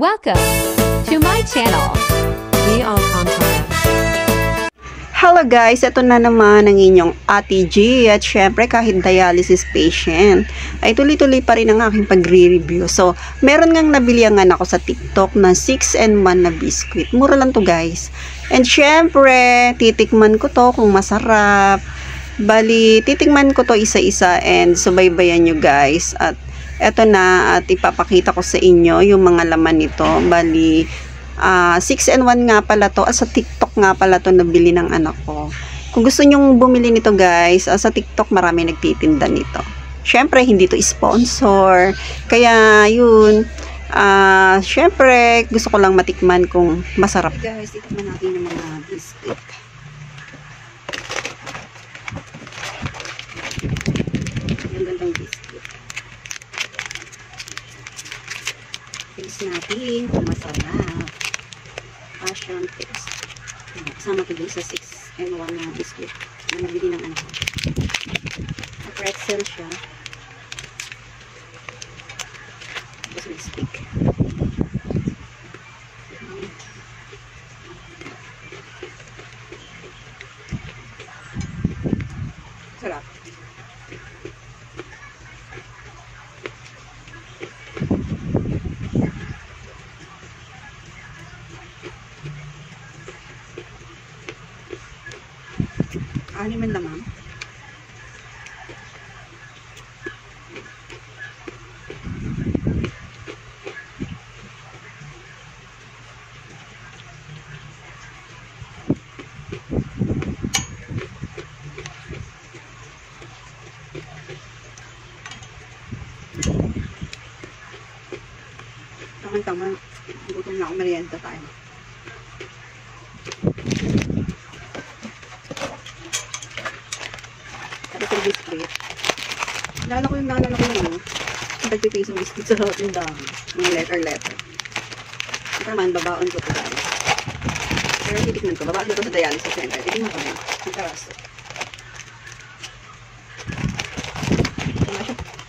Welcome to my channel. We all contact. Hello guys, ito na naman ang inyong Ate G at syempre kahit dialysis patient ay tuloy-tuloy pa rin ang aking pagre-review. So, meron ngang nabili ang anak ko sa TikTok na 6-in-1 na biscuit. Mura lang to guys. And syempre, titikman ko to kung masarap. Bali, titikman ko to isa-isa and subaybayan nyo guys. At eto na at ipapakita ko sa inyo yung mga laman nito. Bali, 6-in-1 nga pala to. Sa TikTok nga pala to nabili ng anak ko. Kung gusto nyong bumili nito guys, sa TikTok marami nagtitinda nito. Syempre, hindi to sponsor. Kaya, yun. Syempre, gusto ko lang matikman kung masarap. Guys, titikman natin yung mga biscuit. Yung gandang biscuit. Taste natin kung masarap. Passion taste. Kasama ko din sa 6-in-1 na biscuit na nabili ng anak ko. Pretzel siya. Tapos may stick. Sarap. Ano man naman? Tama-tama. Gutom na ako, merienda tayo. Biscuit. Naalala ko yung nagpipisong biscuit sa tindahan. Yung letter. Ito naman, babaon ko ito guys. Pero titikman ko. Babaon ko ito sa dialysis center. Titikman ko na. Ang taras.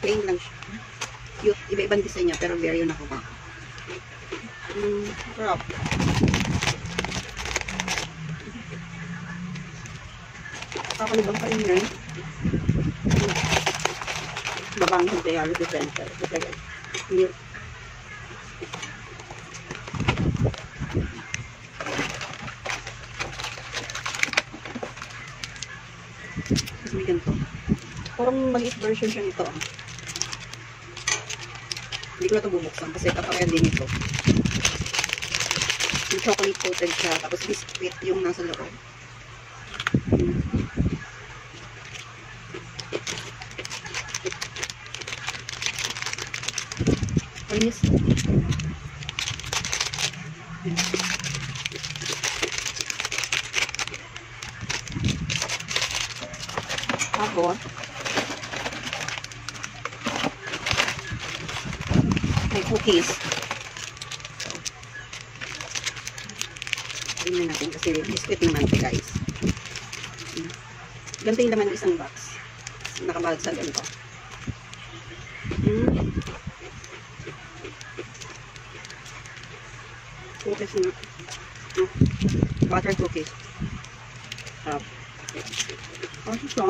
Plain lang siya. Cute. Iba-ibang design niya pero very yun ako ba. Sarap. Kakalibang pa rin yun. Babang sa dialysis center. Milk. Tapos may ganito. Parang maliit version siya nito. Hindi ko na ito bubuksan kasi kaparehan din ito. Yung chocolate coated siya. Tapos biscuit yung nasa loob. Yes. Tapos may cookies. Tingnan natin kasi biscuit naman ito guys. Ganito yung laman ng isang box. Nakabahag sa ganito. Cookies na. Butter cookies. Sarap. Ano siya?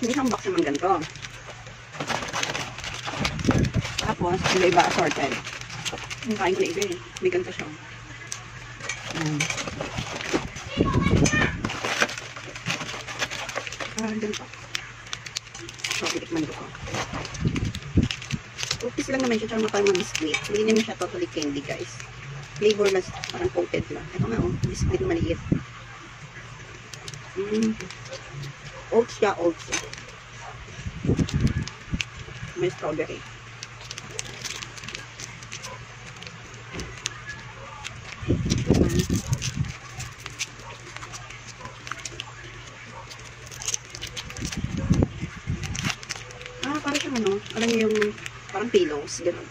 Hindi siyang box naman ganito. Tapos, iba-iba assorted. Yung kain ko na iba eh. May ganito siya. Ganito. So, titikman ko. Cookies lang naman siya, tsaka parang mga biscuit. Hindi naman siya totally candy guys. Flavorless, parang coated lang. Ito nga biscuit maliit. Oats siya, oats. May strawberry. Parang siyang ano, alam niyo yung parang pillows, gano'n.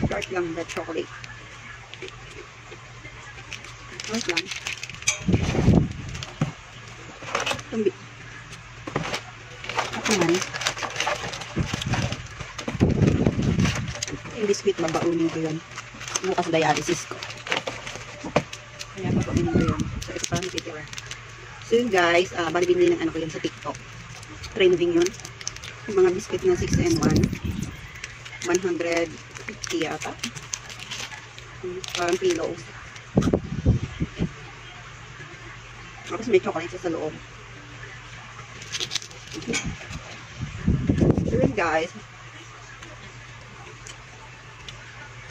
Start lang, that chocolate. Start lang. naman. Yung biscuit, babaunin ko yun. Bukas dialysis ko. Kaya babaunin ko yun. So, ito pa natitira. So yun guys, bali binili ng ano ko yun sa TikTok. Trending yun. Yung mga biscuit na 6-in-1. 150 yata. Parang pillows. Tapos may chocolate sa loob. So yun guys.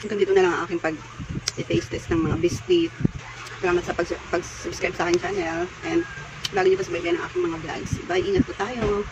Hanggang dito na lang ang aking pag-taste test ng mga biscuit. Salamat sa pag-subscribe sa aking channel. And lagi nyo pa subaybayan ang aking mga vlogs. Bye, ingat po tayo.